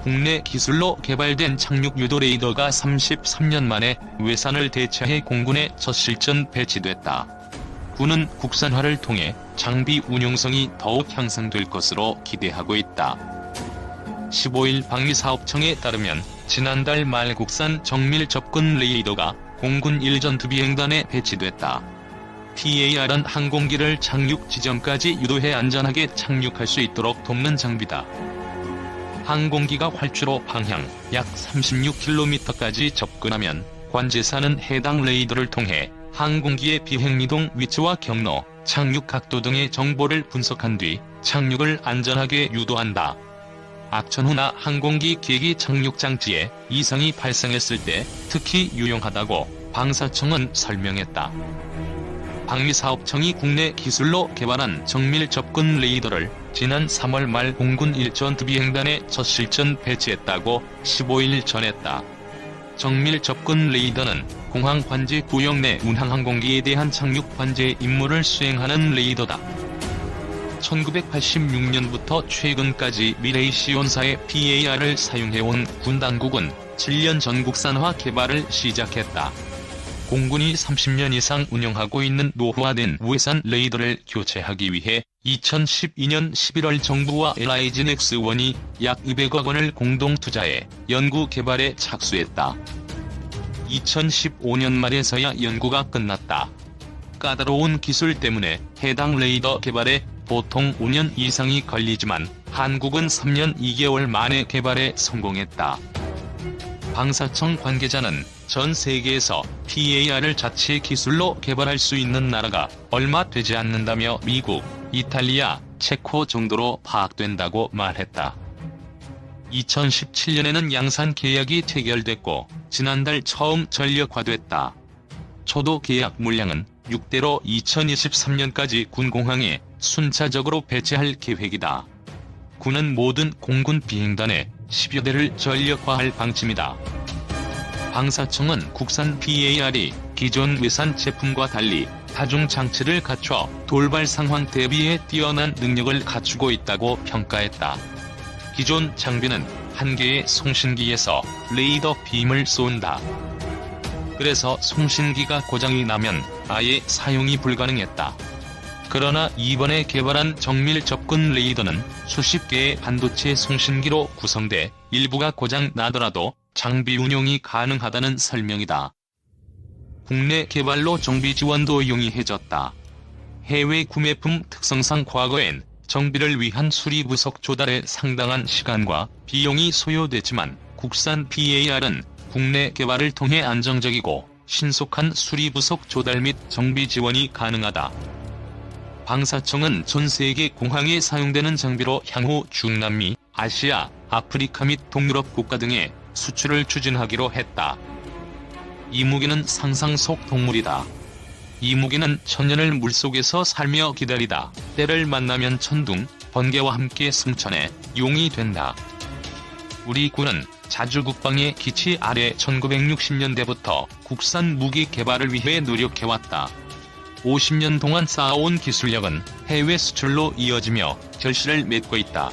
국내 기술로 개발된 착륙 유도 레이더가 33년 만에 외산을 대체해 공군에 첫 실전 배치됐다. 군은 국산화를 통해 장비 운용성이 더욱 향상될 것으로 기대하고 있다. 15일 방위사업청에 따르면 지난달 말 국산 정밀 접근 레이더가 공군 일전투비행단에 배치됐다. TAR은 항공기를 착륙 지점까지 유도해 안전하게 착륙할 수 있도록 돕는 장비다. 항공기가 활주로 방향 약 36km까지 접근하면 관제사는 해당 레이더를 통해 항공기의 비행이동 위치와 경로, 착륙 각도 등의 정보를 분석한 뒤 착륙을 안전하게 유도한다. 악천 후나 항공기 계기 착륙 장치에 이상이 발생했을 때 특히 유용하다고 방사청은 설명했다. 방위사업청이 국내 기술로 개발한 정밀 접근 레이더를 지난 3월 말 공군 일전투비행단에 첫 실전 배치했다고 15일 전했다. 정밀 접근 레이더는 공항 관제 구역 내 운항항공기에 대한 착륙 관제 임무를 수행하는 레이더다. 1986년부터 최근까지 미레이시온사의 PAR을 사용해온 군 당국은 7년 전 국산화 개발을 시작했다. 공군이 30년 이상 운영하고 있는 노후화된 외산 레이더를 교체하기 위해 2012년 11월 정부와 LIG 넥스원이 약 200억 원을 공동 투자해 연구 개발에 착수했다. 2015년 말에서야 연구가 끝났다. 까다로운 기술 때문에 해당 레이더 개발에 보통 5년 이상이 걸리지만 한국은 3년 2개월 만에 개발에 성공했다. 방사청 관계자는 전 세계에서 PAR을 자체 기술로 개발할 수 있는 나라가 얼마 되지 않는다며 미국, 이탈리아, 체코 정도로 파악된다고 말했다. 2017년에는 양산 계약이 체결됐고 지난달 처음 전력화됐다. 초도 계약 물량은 6대로 2023년까지 군 공항에 순차적으로 배치할 계획이다. 군은 모든 공군 비행단에 10여 대를 전력화할 방침이다. 방사청은 국산 PAR이 기존 외산 제품과 달리 다중 장치를 갖춰 돌발 상황 대비에 뛰어난 능력을 갖추고 있다고 평가했다. 기존 장비는 한 개의 송신기에서 레이더 빔을 쏜다. 그래서 송신기가 고장이 나면 아예 사용이 불가능했다. 그러나 이번에 개발한 정밀 접근 레이더는 수십 개의 반도체 송신기로 구성돼 일부가 고장 나더라도 장비 운용이 가능하다는 설명이다. 국내 개발로 정비 지원도 용이해졌다. 해외 구매품 특성상 과거엔 정비를 위한 수리부속 조달에 상당한 시간과 비용이 소요됐지만 국산 PAR은 국내 개발을 통해 안정적이고 신속한 수리부속 조달 및 정비 지원이 가능하다. 방사청은 전 세계 공항에 사용되는 장비로 향후 중남미, 아시아, 아프리카 및 동유럽 국가 등에 수출을 추진하기로 했다. 이 무기는 상상 속 동물이다. 이 무기는 천년을 물속에서 살며 기다리다 때를 만나면 천둥, 번개와 함께 승천해 용이 된다. 우리 군은 자주 국방의 기치 아래 1960년대부터 국산 무기 개발을 위해 노력해왔다. 50년 동안 쌓아온 기술력은 해외 수출로 이어지며 결실을 맺고 있다.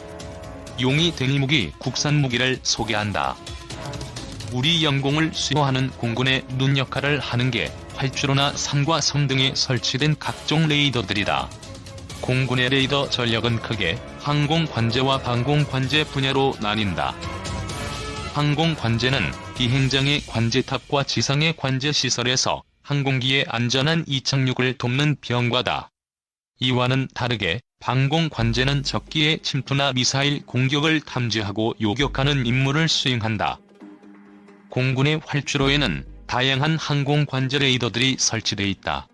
용이 된 이 무기 국산 무기를 소개한다. 우리 영공을 수호하는 공군의 눈 역할을 하는 게 활주로나 산과 섬 등에 설치된 각종 레이더들이다. 공군의 레이더 전력은 크게 항공관제와 방공관제 분야로 나뉜다. 항공관제는 비행장의 관제탑과 지상의 관제시설에서 항공기의 안전한 이착륙을 돕는 병과다. 이와는 다르게 방공관제는 적기의 침투나 미사일 공격을 탐지하고 요격하는 임무를 수행한다. 공군의 활주로에는 다양한 항공관제 레이더들이 설치돼 있다.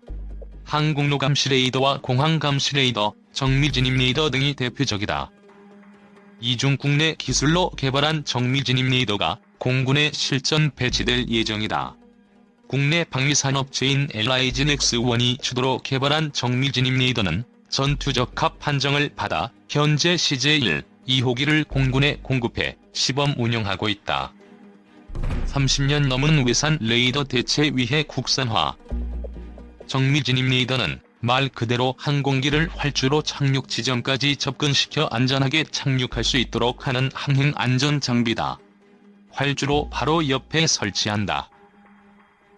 항공로 감시 레이더와 공항 감시 레이더, 정밀 진입 레이더 등이 대표적이다. 이중 국내 기술로 개발한 정밀 진입 레이더가 공군에 실전 배치될 예정이다. 국내 방위산업체인 LIG 넥스원이 주도로 개발한 정밀 진입 레이더는 전투적합 판정을 받아 현재 CJ1, 2호기를 공군에 공급해 시범 운영하고 있다. 30년 넘은 외산 레이더 대체 위해 국산화. 정밀 진입 레이더는 말 그대로 항공기를 활주로 착륙 지점까지 접근시켜 안전하게 착륙할 수 있도록 하는 항행 안전 장비다. 활주로 바로 옆에 설치한다.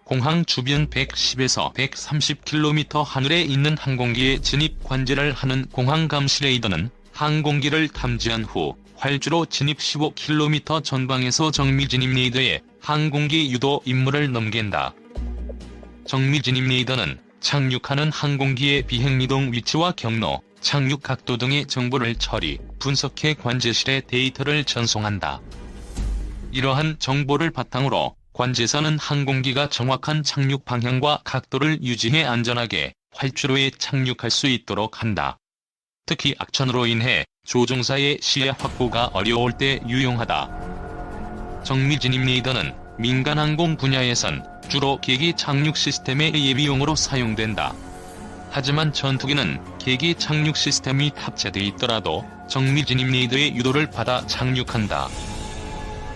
공항 주변 110에서 130km 하늘에 있는 항공기의 진입 관제를 하는 공항 감시 레이더는 항공기를 탐지한 후 활주로 진입 15km 전방에서 정밀 진입 레이더에 항공기 유도 임무를 넘긴다. 정밀 진입 레이더는 착륙하는 항공기의 비행이동 위치와 경로, 착륙 각도 등의 정보를 처리, 분석해 관제실에 데이터를 전송한다. 이러한 정보를 바탕으로 관제사는 항공기가 정확한 착륙 방향과 각도를 유지해 안전하게 활주로에 착륙할 수 있도록 한다. 특히 악천후로 인해 조종사의 시야 확보가 어려울 때 유용하다. 정밀 진입 레이더는 민간 항공 분야에선 주로 계기 착륙 시스템의 예비용으로 사용된다. 하지만 전투기는 계기 착륙 시스템이 탑재돼 있더라도 정밀 진입 레이더의 유도를 받아 착륙한다.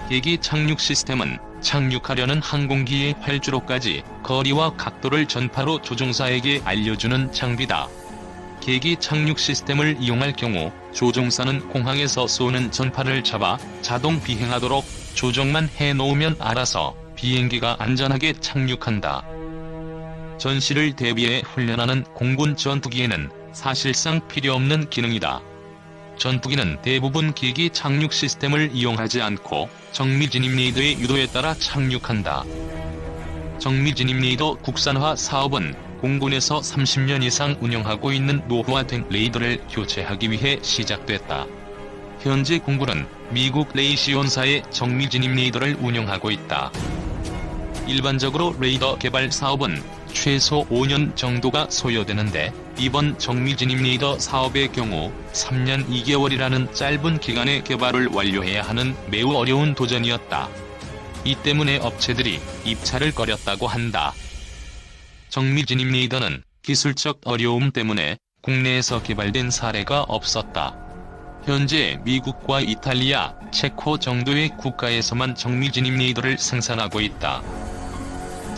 계기 착륙 시스템은 착륙하려는 항공기의 활주로까지 거리와 각도를 전파로 조종사에게 알려주는 장비다. 계기 착륙 시스템을 이용할 경우 조종사는 공항에서 쏘는 전파를 잡아 자동 비행하도록 조정만 해놓으면 알아서 비행기가 안전하게 착륙한다. 전시를 대비해 훈련하는 공군 전투기에는 사실상 필요없는 기능이다. 전투기는 대부분 계기 착륙 시스템을 이용하지 않고 정밀 진입 레이더의 유도에 따라 착륙한다. 정밀 진입 레이더 국산화 사업은 공군에서 30년 이상 운영하고 있는 노후화된 레이더를 교체하기 위해 시작됐다. 현재 공군은 미국 레이시온사의 정밀 진입 레이더를 운영하고 있다. 일반적으로 레이더 개발 사업은 최소 5년 정도가 소요되는데 이번 정밀 진입 레이더 사업의 경우 3년 2개월이라는 짧은 기간에 개발을 완료해야 하는 매우 어려운 도전이었다. 이 때문에 업체들이 입찰을 꺼렸다고 한다. 정밀 진입 레이더는 기술적 어려움 때문에 국내에서 개발된 사례가 없었다. 현재 미국과 이탈리아, 체코 정도의 국가에서만 정밀 진입 레이더를 생산하고 있다.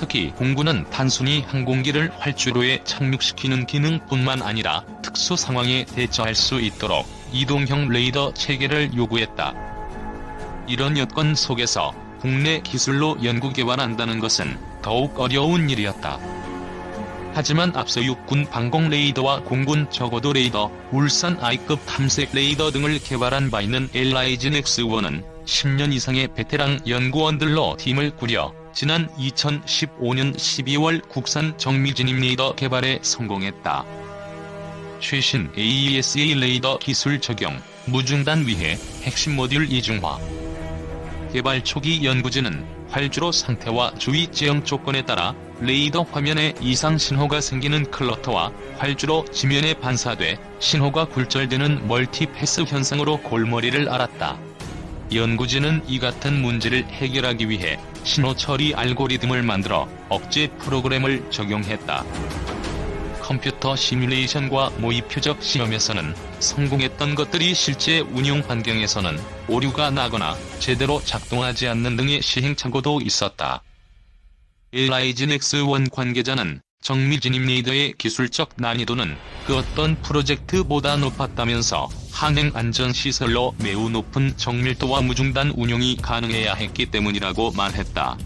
특히 공군은 단순히 항공기를 활주로에 착륙시키는 기능뿐만 아니라 특수 상황에 대처할 수 있도록 이동형 레이더 체계를 요구했다. 이런 여건 속에서 국내 기술로 연구개발한다는 것은 더욱 어려운 일이었다. 하지만 앞서 육군 방공 레이더와 공군 저고도 레이더, 울산 I급 탐색 레이더 등을 개발한 바 있는 LIGN-X1은 10년 이상의 베테랑 연구원들로 팀을 꾸려 지난 2015년 12월 국산 정밀 진입 레이더 개발에 성공했다. 최신 AESA 레이더 기술 적용, 무중단 위해 핵심 모듈 이중화. 개발 초기 연구진은 활주로 상태와 주위 지형 조건에 따라 레이더 화면에 이상 신호가 생기는 클러터와 활주로 지면에 반사돼 신호가 굴절되는 멀티패스 현상으로 골머리를 앓았다. 연구진은 이 같은 문제를 해결하기 위해 신호 처리 알고리즘을 만들어 억제 프로그램을 적용했다. 컴퓨터 시뮬레이션과 모의 표적 시험에서는 성공했던 것들이 실제 운용 환경에서는 오류가 나거나 제대로 작동하지 않는 등의 시행착오도 있었다. LIGN-X1 관계자는 정밀 진입 레이더의 기술적 난이도는 그 어떤 프로젝트보다 높았다면서 항행 안전시설로 매우 높은 정밀도와 무중단 운용이 가능해야 했기 때문이라고 말했다.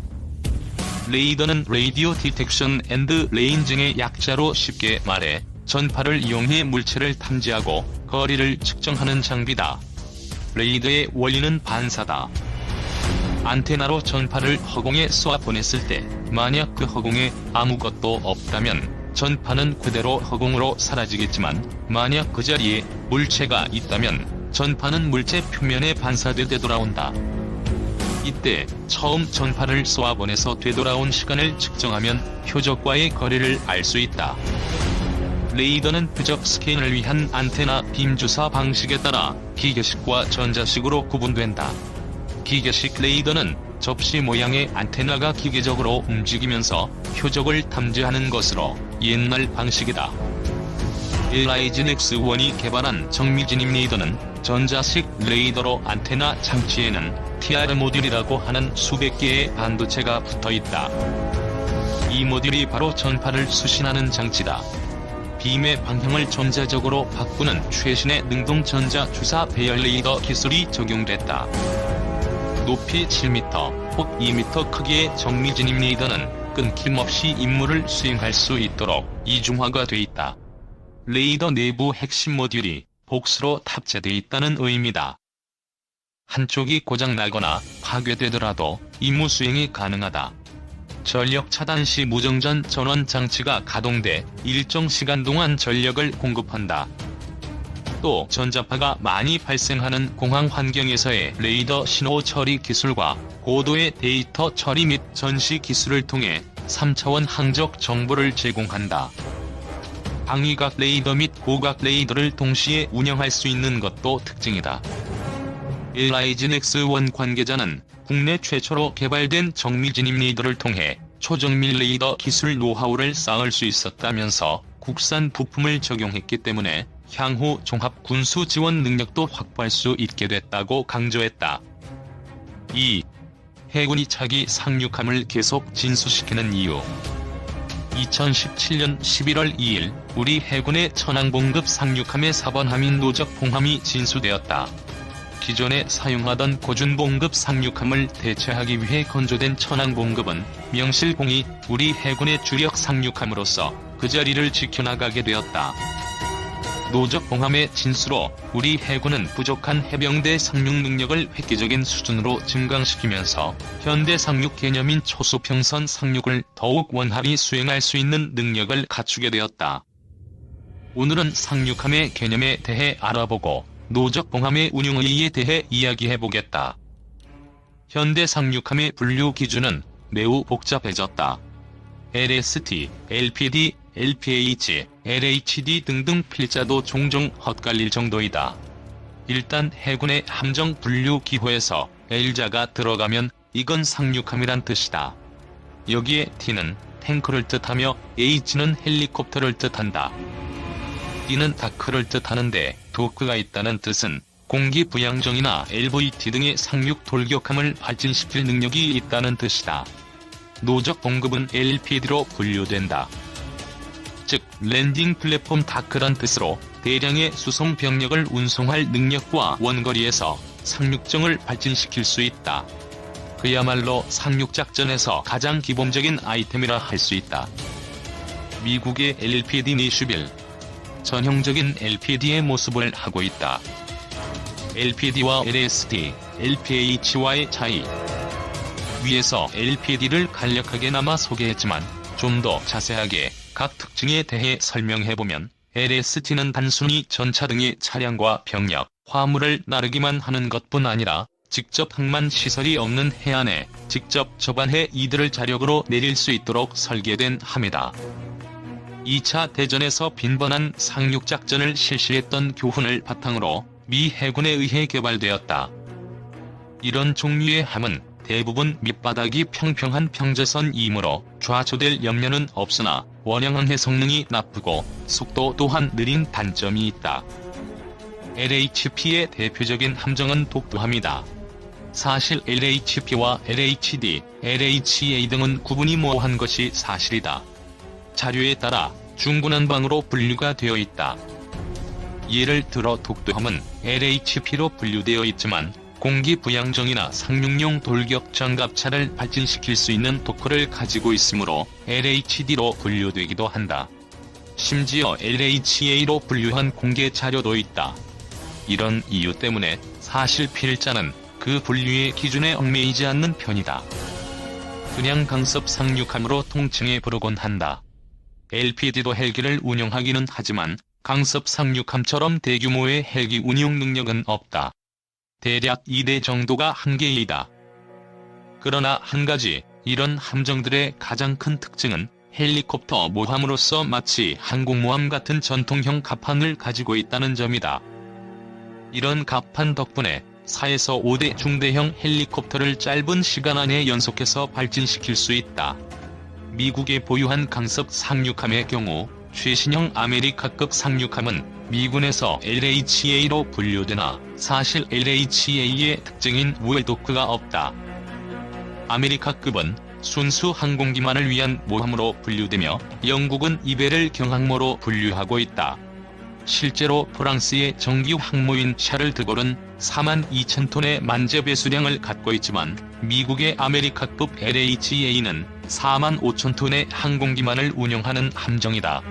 레이더는 레이디오 디텍션 앤드 레인징의 약자로 쉽게 말해 전파를 이용해 물체를 탐지하고 거리를 측정하는 장비다. 레이더의 원리는 반사다. 안테나로 전파를 허공에 쏘아 보냈을 때 만약 그 허공에 아무것도 없다면 전파는 그대로 허공으로 사라지겠지만 만약 그 자리에 물체가 있다면 전파는 물체 표면에 반사돼 되돌아온다. 이때 처음 전파를 쏘아보내서 되돌아온 시간을 측정하면 표적과의 거리를 알 수 있다. 레이더는 표적 스캔을 위한 안테나 빔 주사 방식에 따라 기계식과 전자식으로 구분된다. 기계식 레이더는 접시 모양의 안테나가 기계적으로 움직이면서 표적을 탐지하는 것으로 옛날 방식이다. LIGN-X1이 개발한 정밀 진입 레이더는 전자식 레이더로 안테나 장치에는 TR 모듈이라고 하는 수백 개의 반도체가 붙어 있다. 이 모듈이 바로 전파를 수신하는 장치다. 빔의 방향을 전자적으로 바꾸는 최신의 능동 전자 주사 배열 레이더 기술이 적용됐다. 높이 7m, 폭 2m 크기의 정미진입 레이더는 끊김없이 임무를 수행할 수 있도록 이중화가 돼 있다. 레이더 내부 핵심 모듈이 복수로 탑재돼 있다는 의미다. 한쪽이 고장나거나 파괴되더라도 임무 수행이 가능하다. 전력 차단 시 무정전 전원 장치가 가동돼 일정 시간 동안 전력을 공급한다. 또 전자파가 많이 발생하는 공항 환경에서의 레이더 신호 처리 기술과 고도의 데이터 처리 및 전시 기술을 통해 3차원 항적 정보를 제공한다. 방위각 레이더 및 고각 레이더를 동시에 운영할 수 있는 것도 특징이다. LIG 넥스1 관계자는 국내 최초로 개발된 정밀진입 레이더를 통해 초정밀 레이더 기술 노하우를 쌓을 수 있었다면서 국산 부품을 적용했기 때문에 향후 종합 군수 지원 능력도 확보할 수 있게 됐다고 강조했다. 2. 해군이 차기 상륙함을 계속 진수시키는 이유. 2017년 11월 2일 우리 해군의 천왕봉급 상륙함의 4번 함인 노적봉함이 진수되었다. 기존에 사용하던 고준봉급 상륙함을 대체하기 위해 건조된 천왕봉급은 명실공히 우리 해군의 주력 상륙함으로서 그 자리를 지켜나가게 되었다. 노적봉함의 진수로 우리 해군은 부족한 해병대 상륙 능력을 획기적인 수준으로 증강시키면서 현대 상륙 개념인 초수평선 상륙을 더욱 원활히 수행할 수 있는 능력을 갖추게 되었다. 오늘은 상륙함의 개념에 대해 알아보고 노적봉함의 운용 의의에 대해 이야기해보겠다. 현대 상륙함의 분류 기준은 매우 복잡해졌다. LST, LPD, LPH, LHD 등등 필자도 종종 헛갈릴 정도이다. 일단 해군의 함정 분류 기호에서 L자가 들어가면 이건 상륙함이란 뜻이다. 여기에 T는 탱커를 뜻하며 H는 헬리콥터를 뜻한다. D는 다크를 뜻하는데 도크가 있다는 뜻은 공기 부양정이나 LVT 등의 상륙 돌격함을 발진시킬 능력이 있다는 뜻이다. 노적 봉급은 LPD로 분류된다. 즉 랜딩 플랫폼 다크란 뜻으로 대량의 수송 병력을 운송할 능력과 원거리에서 상륙정을 발진시킬 수 있다. 그야말로 상륙작전에서 가장 기본적인 아이템이라 할 수 있다. 미국의 LPD 니슈빌 전형적인 LPD의 모습을 하고 있다. LPD와 LST, LPH와의 차이. 위에서 LPD를 간략하게나마 소개했지만 좀 더 자세하게 각 특징에 대해 설명해보면 LST는 단순히 전차 등의 차량과 병력, 화물을 나르기만 하는 것뿐 아니라 직접 항만 시설이 없는 해안에 직접 접안해 이들을 자력으로 내릴 수 있도록 설계된 함이다. 2차 대전에서 빈번한 상륙작전을 실시했던 교훈을 바탕으로 미 해군에 의해 개발되었다. 이런 종류의 함은 대부분 밑바닥이 평평한 평제선이므로 좌초될 염려는 없으나 원양항해 성능이 나쁘고 속도 또한 느린 단점이 있다. LHP의 대표적인 함정은 독도함이다. 사실 LHP와 LHD, LHA 등은 구분이 모호한 것이 사실이다. 자료에 따라 중구난방으로 분류가 되어 있다. 예를 들어 독도함은 LHP로 분류되어 있지만 공기 부양정이나 상륙용 돌격 장갑차를 발진시킬 수 있는 도크를 가지고 있으므로 LHD로 분류되기도 한다. 심지어 LHA로 분류한 공개 자료도 있다. 이런 이유 때문에 사실 필자는 그 분류의 기준에 얽매이지 않는 편이다. 그냥 강습 상륙함으로 통칭해 부르곤 한다. LPD도 헬기를 운용하기는 하지만 강습 상륙함처럼 대규모의 헬기 운용 능력은 없다. 대략 2대 정도가 한계이다. 그러나 한 가지, 이런 함정들의 가장 큰 특징은 헬리콥터 모함으로서 마치 항공모함 같은 전통형 갑판을 가지고 있다는 점이다. 이런 갑판 덕분에 4에서 5대 중대형 헬리콥터를 짧은 시간 안에 연속해서 발진시킬 수 있다. 미국에 보유한 강습 상륙함의 경우 최신형 아메리카급 상륙함은 미군에서 LHA로 분류되나 사실 LHA의 특징인 우회 도크가 없다. 아메리카급은 순수 항공기만을 위한 모함으로 분류되며 영국은 이 배를 경항모로 분류하고 있다. 실제로 프랑스의 정규 항모인 샤를 드골은 42,000톤의 만재 배수량을 갖고 있지만 미국의 아메리카급 LHA는 45,000톤의 항공기만을 운영하는 함정이다.